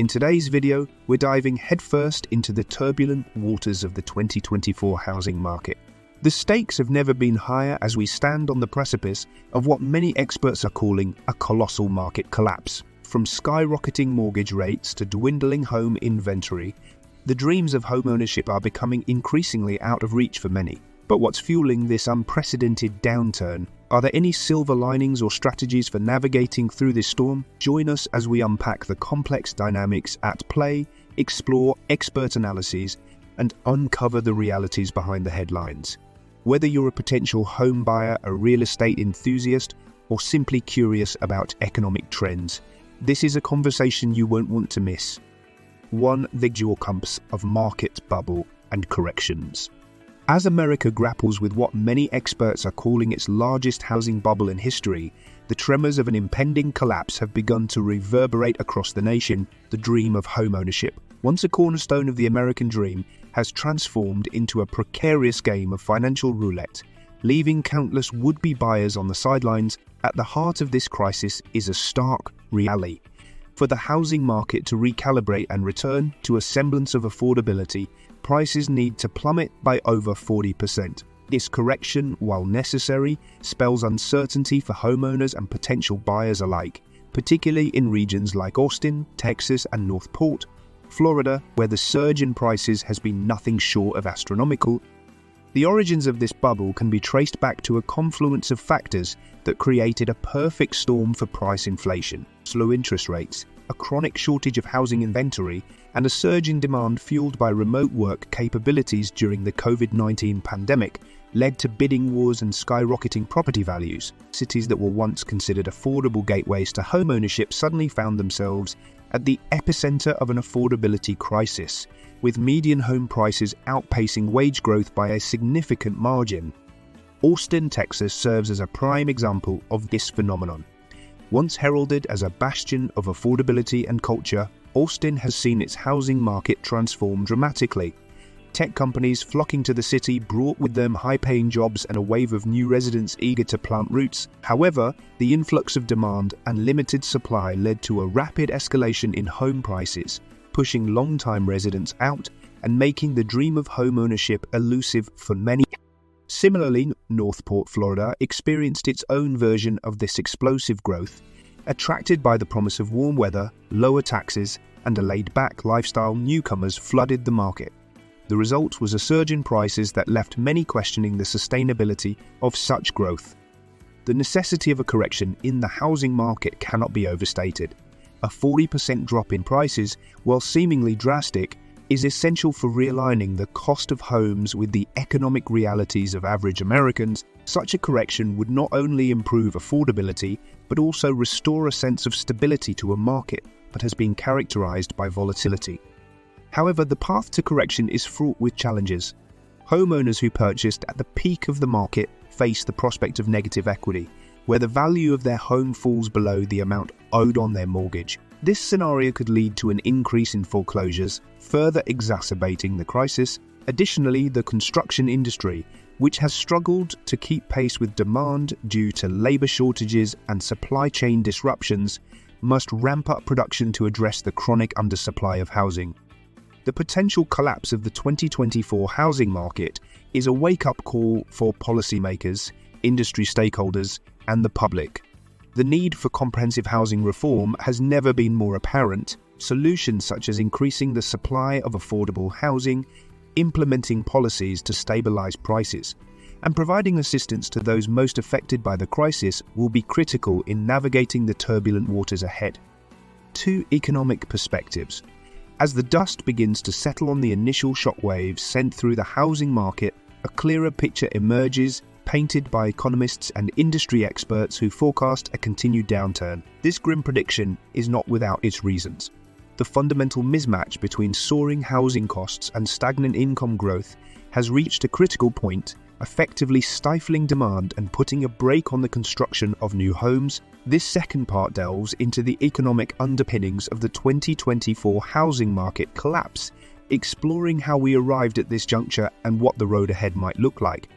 In today's video, we're diving headfirst into the turbulent waters of the 2024 housing market. The stakes have never been higher as we stand on the precipice of what many experts are calling a colossal market collapse. From skyrocketing mortgage rates to dwindling home inventory, the dreams of homeownership are becoming increasingly out of reach for many. But what's fueling this unprecedented downturn? Are there any silver linings or strategies for navigating through this storm? Join us as we unpack the complex dynamics at play, explore expert analyses, and uncover the realities behind the headlines. Whether you're a potential home buyer, a real estate enthusiast, or simply curious about economic trends, this is a conversation you won't want to miss. One the dual compass of market bubble and corrections. As America grapples with what many experts are calling its largest housing bubble in history, the tremors of an impending collapse have begun to reverberate across the nation. The dream of homeownership, once a cornerstone of the American dream, has transformed into a precarious game of financial roulette, leaving countless would-be buyers on the sidelines. At the heart of this crisis is a stark reality. For the housing market to recalibrate and return to a semblance of affordability, prices need to plummet by over 40%. This correction, while necessary, spells uncertainty for homeowners and potential buyers alike, particularly in regions like Austin, Texas, and Northport, Florida, where the surge in prices has been nothing short of astronomical. The origins of this bubble can be traced back to a confluence of factors that created a perfect storm for price inflation. Low interest rates, a chronic shortage of housing inventory, and a surge in demand fueled by remote work capabilities during the COVID-19 pandemic led to bidding wars and skyrocketing property values. Cities that were once considered affordable gateways to homeownership suddenly found themselves at the epicenter of an affordability crisis, with median home prices outpacing wage growth by a significant margin. Austin, Texas serves as a prime example of this phenomenon. Once heralded as a bastion of affordability and culture, Austin has seen its housing market transform dramatically. Tech companies flocking to the city brought with them high-paying jobs and a wave of new residents eager to plant roots. However, the influx of demand and limited supply led to a rapid escalation in home prices, pushing long-time residents out and making the dream of homeownership elusive for many. Similarly, Northport, Florida, experienced its own version of this explosive growth. Attracted by the promise of warm weather, lower taxes, and a laid-back lifestyle, newcomers flooded the market. The result was a surge in prices that left many questioning the sustainability of such growth. The necessity of a correction in the housing market cannot be overstated. A 40% drop in prices, while seemingly drastic, is essential for realigning the cost of homes with the economic realities of average Americans. Such a correction would not only improve affordability, but also restore a sense of stability to a market that has been characterized by volatility. However, the path to correction is fraught with challenges. Homeowners who purchased at the peak of the market face the prospect of negative equity, where the value of their home falls below the amount owed on their mortgage. This scenario could lead to an increase in foreclosures, further exacerbating the crisis. Additionally, the construction industry, which has struggled to keep pace with demand due to labor shortages and supply chain disruptions, must ramp up production to address the chronic undersupply of housing. The potential collapse of the 2024 housing market is a wake-up call for policymakers, industry stakeholders, and the public. The need for comprehensive housing reform has never been more apparent. Solutions such as increasing the supply of affordable housing, implementing policies to stabilize prices, and providing assistance to those most affected by the crisis will be critical in navigating the turbulent waters ahead. 2 economic perspectives. As the dust begins to settle on the initial shockwaves sent through the housing market, a clearer picture emerges, painted by economists and industry experts who forecast a continued downturn. This grim prediction is not without its reasons. The fundamental mismatch between soaring housing costs and stagnant income growth has reached a critical point, effectively stifling demand and putting a brake on the construction of new homes. This second part delves into the economic underpinnings of the 2024 housing market collapse, exploring how we arrived at this juncture and what the road ahead might look like.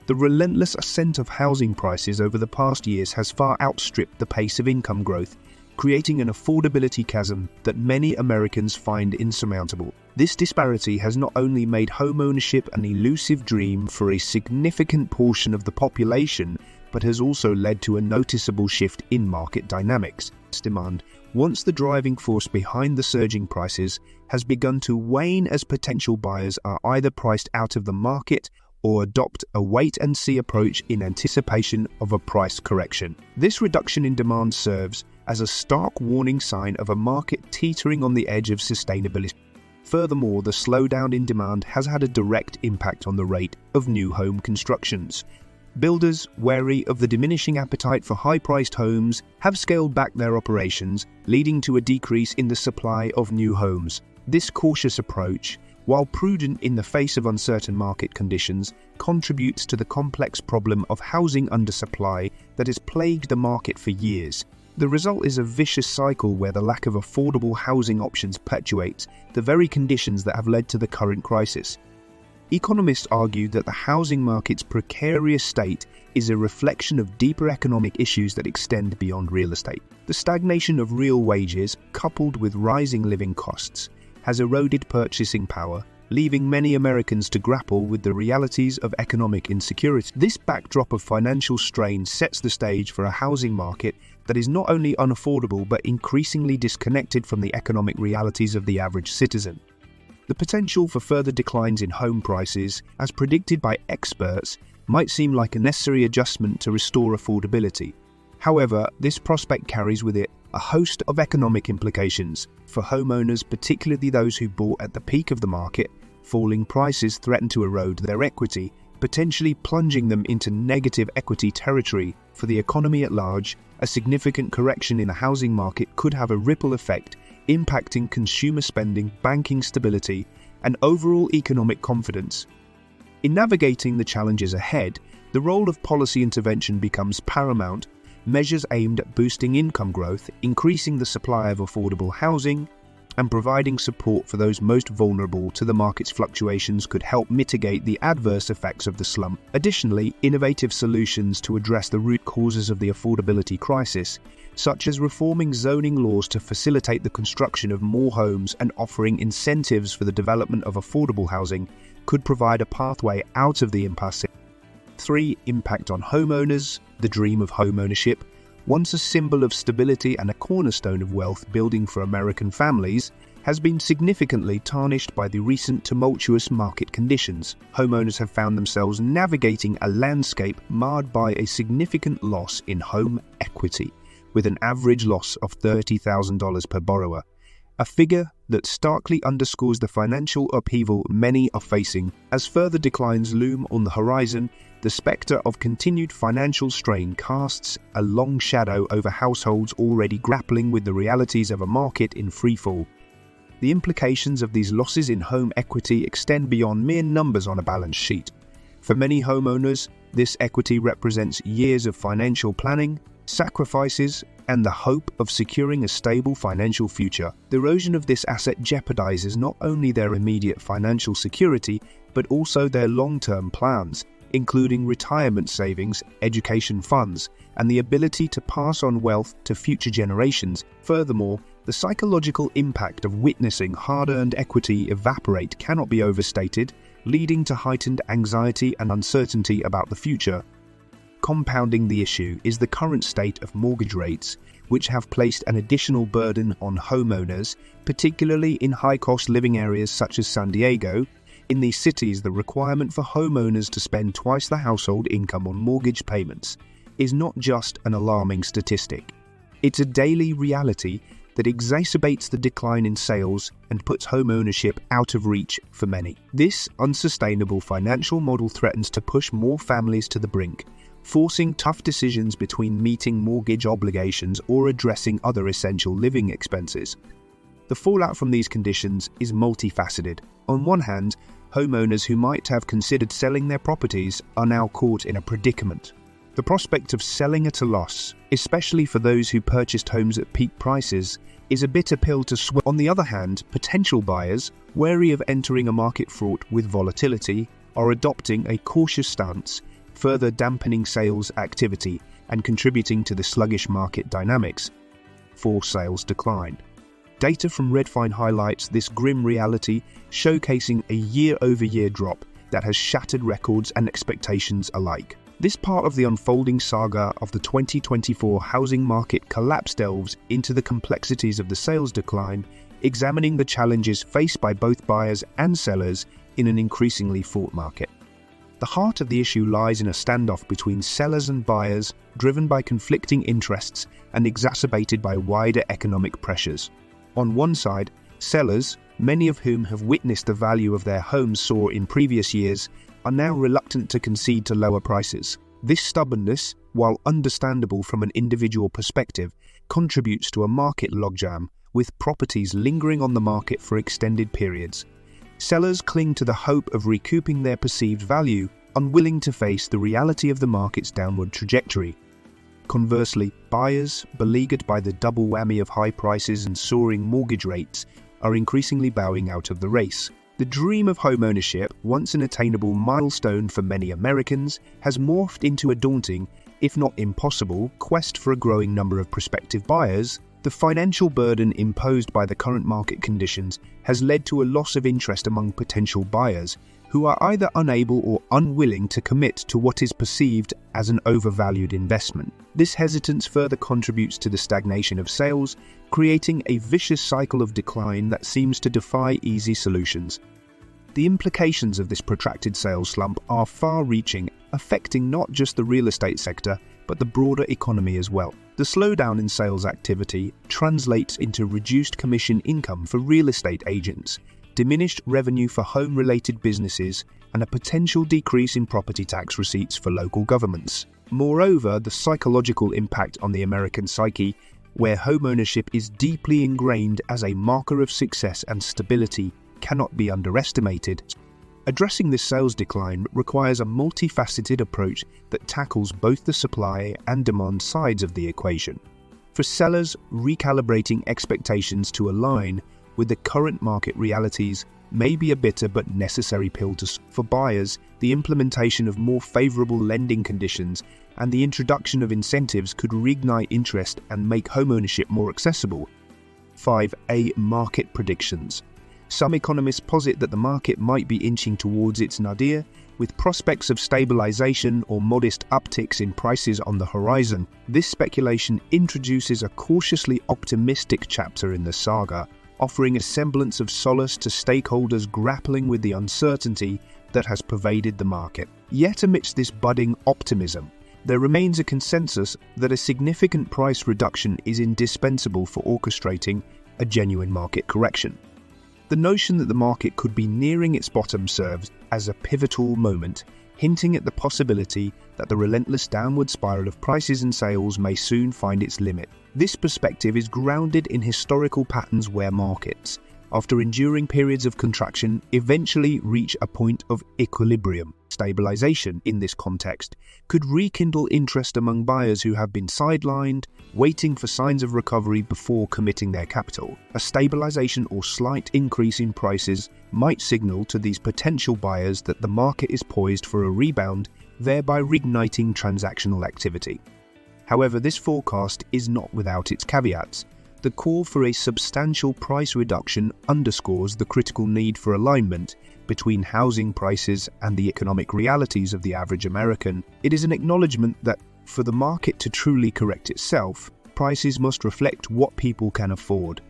The relentless ascent of housing prices over the past years has far outstripped the pace of income growth, creating an affordability chasm that many Americans find insurmountable. This disparity has not only made homeownership an elusive dream for a significant portion of the population, but has also led to a noticeable shift in market dynamics. Demand, once the driving force behind the surging prices, has begun to wane as potential buyers are either priced out of the market or adopt a wait-and-see approach in anticipation of a price correction. This reduction in demand serves as a stark warning sign of a market teetering on the edge of sustainability. Furthermore, the slowdown in demand has had a direct impact on the rate of new home constructions. Builders, wary of the diminishing appetite for high-priced homes, have scaled back their operations, leading to a decrease in the supply of new homes. This cautious approach, while prudent in the face of uncertain market conditions, contributes to the complex problem of housing undersupply that has plagued the market for years. The result is a vicious cycle where the lack of affordable housing options perpetuates the very conditions that have led to the current crisis. Economists argue that the housing market's precarious state is a reflection of deeper economic issues that extend beyond real estate. The stagnation of real wages, coupled with rising living costs, has eroded purchasing power, leaving many Americans to grapple with the realities of economic insecurity. This backdrop of financial strain sets the stage for a housing market that is not only unaffordable but increasingly disconnected from the economic realities of the average citizen. The potential for further declines in home prices, as predicted by experts, might seem like a necessary adjustment to restore affordability. However, this prospect carries with it a host of economic implications. For homeowners, particularly those who bought at the peak of the market, falling prices threaten to erode their equity, potentially plunging them into negative equity territory. For the economy at large, a significant correction in the housing market could have a ripple effect, impacting consumer spending, banking stability, and overall economic confidence. In navigating the challenges ahead, the role of policy intervention becomes paramount. Measures aimed at boosting income growth, increasing the supply of affordable housing, and providing support for those most vulnerable to the market's fluctuations could help mitigate the adverse effects of the slump. Additionally, innovative solutions to address the root causes of the affordability crisis, such as reforming zoning laws to facilitate the construction of more homes and offering incentives for the development of affordable housing, could provide a pathway out of the impasse. 3. Impact on homeowners. The dream of homeownership, once a symbol of stability and a cornerstone of wealth building for American families, has been significantly tarnished by the recent tumultuous market conditions. Homeowners have found themselves navigating a landscape marred by a significant loss in home equity, with an average loss of $30,000 per borrower, a figure that starkly underscores the financial upheaval many are facing. As further declines loom on the horizon, the spectre of continued financial strain casts a long shadow over households already grappling with the realities of a market in freefall. The implications of these losses in home equity extend beyond mere numbers on a balance sheet. For many homeowners, this equity represents years of financial planning, sacrifices, and the hope of securing a stable financial future. The erosion of this asset jeopardizes not only their immediate financial security, but also their long-term plans, including retirement savings, education funds, and the ability to pass on wealth to future generations. Furthermore, the psychological impact of witnessing hard-earned equity evaporate cannot be overstated, leading to heightened anxiety and uncertainty about the future. Compounding the issue is the current state of mortgage rates, which have placed an additional burden on homeowners, particularly in high-cost living areas such as San Diego. In these cities, the requirement for homeowners to spend twice the household income on mortgage payments is not just an alarming statistic. It's a daily reality that exacerbates the decline in sales and puts homeownership out of reach for many. This unsustainable financial model threatens to push more families to the brink, forcing tough decisions between meeting mortgage obligations or addressing other essential living expenses. The fallout from these conditions is multifaceted. On one hand, homeowners who might have considered selling their properties are now caught in a predicament. The prospect of selling at a loss, especially for those who purchased homes at peak prices, is a bitter pill to swallow. On the other hand, potential buyers, wary of entering a market fraught with volatility, are adopting a cautious stance, further dampening sales activity and contributing to the sluggish market dynamics. for sales decline. Data from Redfine highlights this grim reality, showcasing a year-over-year drop that has shattered records and expectations alike. This part of the unfolding saga of the 2024 housing market collapse delves into the complexities of the sales decline, examining the challenges faced by both buyers and sellers in an increasingly fraught market. The heart of the issue lies in a standoff between sellers and buyers, driven by conflicting interests and exacerbated by wider economic pressures. On one side, sellers, many of whom have witnessed the value of their homes soar in previous years, are now reluctant to concede to lower prices. This stubbornness, while understandable from an individual perspective, contributes to a market logjam, with properties lingering on the market for extended periods. Sellers cling to the hope of recouping their perceived value, unwilling to face the reality of the market's downward trajectory. Conversely, buyers, beleaguered by the double whammy of high prices and soaring mortgage rates, are increasingly bowing out of the race. The dream of homeownership, once an attainable milestone for many Americans, has morphed into a daunting, if not impossible, quest for a growing number of prospective buyers. The financial burden imposed by the current market conditions has led to a loss of interest among potential buyers, who are either unable or unwilling to commit to what is perceived as an overvalued investment. This hesitance further contributes to the stagnation of sales, creating a vicious cycle of decline that seems to defy easy solutions. The implications of this protracted sales slump are far-reaching, affecting not just the real estate sector, but the broader economy as well. The slowdown in sales activity translates into reduced commission income for real estate agents, diminished revenue for home-related businesses, and a potential decrease in property tax receipts for local governments. Moreover, the psychological impact on the American psyche, where homeownership is deeply ingrained as a marker of success and stability, cannot be underestimated. Addressing this sales decline requires a multifaceted approach that tackles both the supply and demand sides of the equation. For sellers, recalibrating expectations to align with the current market realities may be a bitter but necessary pill to swallow. For buyers, the implementation of more favorable lending conditions and the introduction of incentives could reignite interest and make homeownership more accessible. 5A. Market predictions. Some economists posit that the market might be inching towards its nadir, with prospects of stabilization or modest upticks in prices on the horizon. This speculation introduces a cautiously optimistic chapter in the saga, offering a semblance of solace to stakeholders grappling with the uncertainty that has pervaded the market. Yet amidst this budding optimism, there remains a consensus that a significant price reduction is indispensable for orchestrating a genuine market correction. The notion that the market could be nearing its bottom serves as a pivotal moment, hinting at the possibility that the relentless downward spiral of prices and sales may soon find its limit. This perspective is grounded in historical patterns where markets, after enduring periods of contraction, eventually reach a point of equilibrium. Stabilization, in this context, could rekindle interest among buyers who have been sidelined, waiting for signs of recovery before committing their capital. A stabilization or slight increase in prices might signal to these potential buyers that the market is poised for a rebound, thereby reigniting transactional activity. However, this forecast is not without its caveats. The call for a substantial price reduction underscores the critical need for alignment between housing prices and the economic realities of the average American. It is an acknowledgement that, for the market to truly correct itself, prices must reflect what people can afford.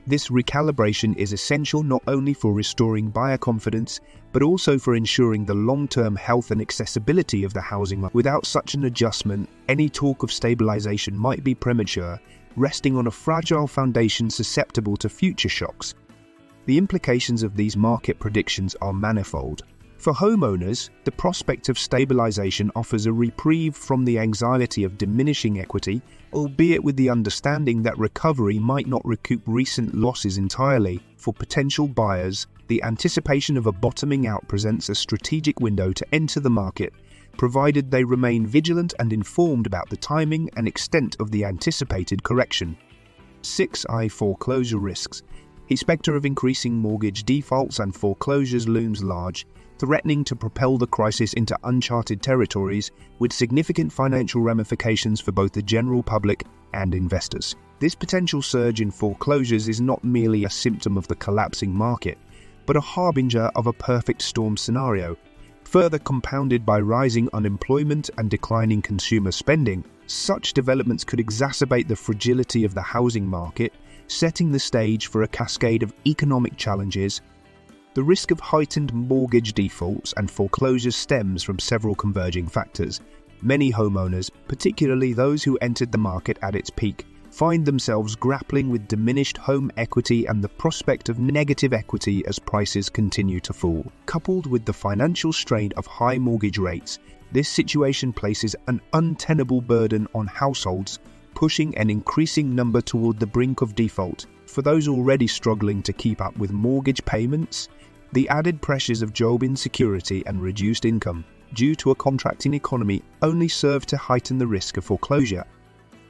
This recalibration is essential not only for restoring buyer confidence, but also for ensuring the long-term health and accessibility of the housing market. Without such an adjustment, any talk of stabilization might be premature, resting on a fragile foundation susceptible to future shocks. The implications of these market predictions are manifold. For homeowners, the prospect of stabilization offers a reprieve from the anxiety of diminishing equity, albeit with the understanding that recovery might not recoup recent losses entirely. For potential buyers, the anticipation of a bottoming out presents a strategic window to enter the market, provided they remain vigilant and informed about the timing and extent of the anticipated correction. 6I. Foreclosure risks. A specter of increasing mortgage defaults and foreclosures looms large, threatening to propel the crisis into uncharted territories with significant financial ramifications for both the general public and investors. This potential surge in foreclosures is not merely a symptom of the collapsing market, but a harbinger of a perfect storm scenario. Further compounded by rising unemployment and declining consumer spending, such developments could exacerbate the fragility of the housing market, setting the stage for a cascade of economic challenges. The risk of heightened mortgage defaults and foreclosures stems from several converging factors. Many homeowners, particularly those who entered the market at its peak, find themselves grappling with diminished home equity and the prospect of negative equity as prices continue to fall. Coupled with the financial strain of high mortgage rates, this situation places an untenable burden on households, pushing an increasing number toward the brink of default. For those already struggling to keep up with mortgage payments, the added pressures of job insecurity and reduced income due to a contracting economy only serve to heighten the risk of foreclosure.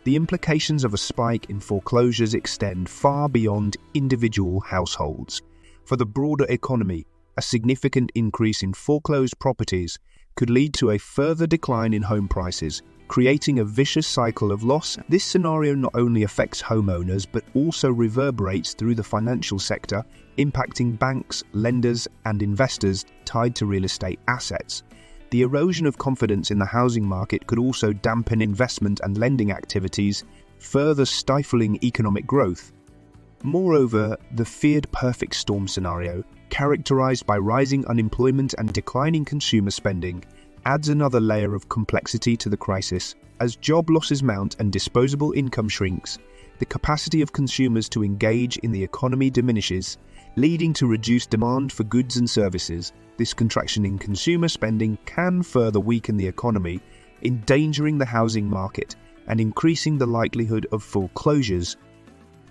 The implications of a spike in foreclosures extend far beyond individual households. For the broader economy, a significant increase in foreclosed properties could lead to a further decline in home prices, creating a vicious cycle of loss. This scenario not only affects homeowners but also reverberates through the financial sector, impacting banks, lenders, and investors tied to real estate assets. The erosion of confidence in the housing market could also dampen investment and lending activities, further stifling economic growth. Moreover, the feared perfect storm scenario, characterized by rising unemployment and declining consumer spending, adds another layer of complexity to the crisis. As job losses mount and disposable income shrinks, the capacity of consumers to engage in the economy diminishes, leading to reduced demand for goods and services. This contraction in consumer spending can further weaken the economy, endangering the housing market and increasing the likelihood of foreclosures.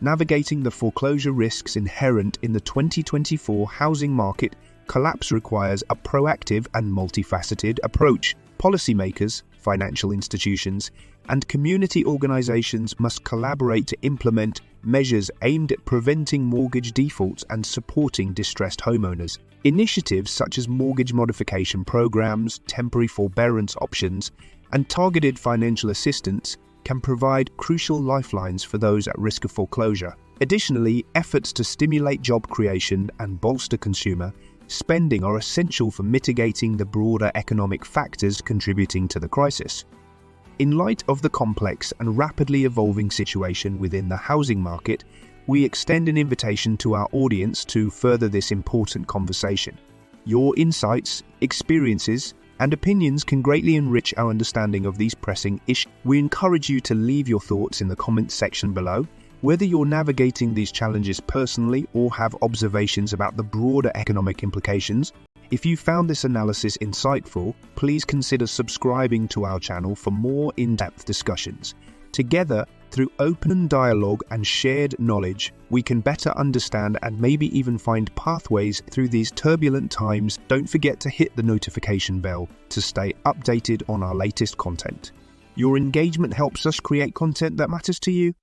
Navigating the foreclosure risks inherent in the 2024 housing market collapse requires a proactive and multifaceted approach. Policymakers, financial institutions, and community organizations must collaborate to implement measures aimed at preventing mortgage defaults and supporting distressed homeowners. Initiatives such as mortgage modification programs, temporary forbearance options, and targeted financial assistance can provide crucial lifelines for those at risk of foreclosure. Additionally, efforts to stimulate job creation and bolster consumer spending are essential for mitigating the broader economic factors contributing to the crisis. In light of the complex and rapidly evolving situation within the housing market, we extend an invitation to our audience to further this important conversation. Your insights, experiences, and opinions can greatly enrich our understanding of these pressing issues. We encourage you to leave your thoughts in the comments section below. Whether you're navigating these challenges personally or have observations about the broader economic implications, if you found this analysis insightful, please consider subscribing to our channel for more in-depth discussions. Together, through open dialogue and shared knowledge, we can better understand and maybe even find pathways through these turbulent times. Don't forget to hit the notification bell to stay updated on our latest content. Your engagement helps us create content that matters to you.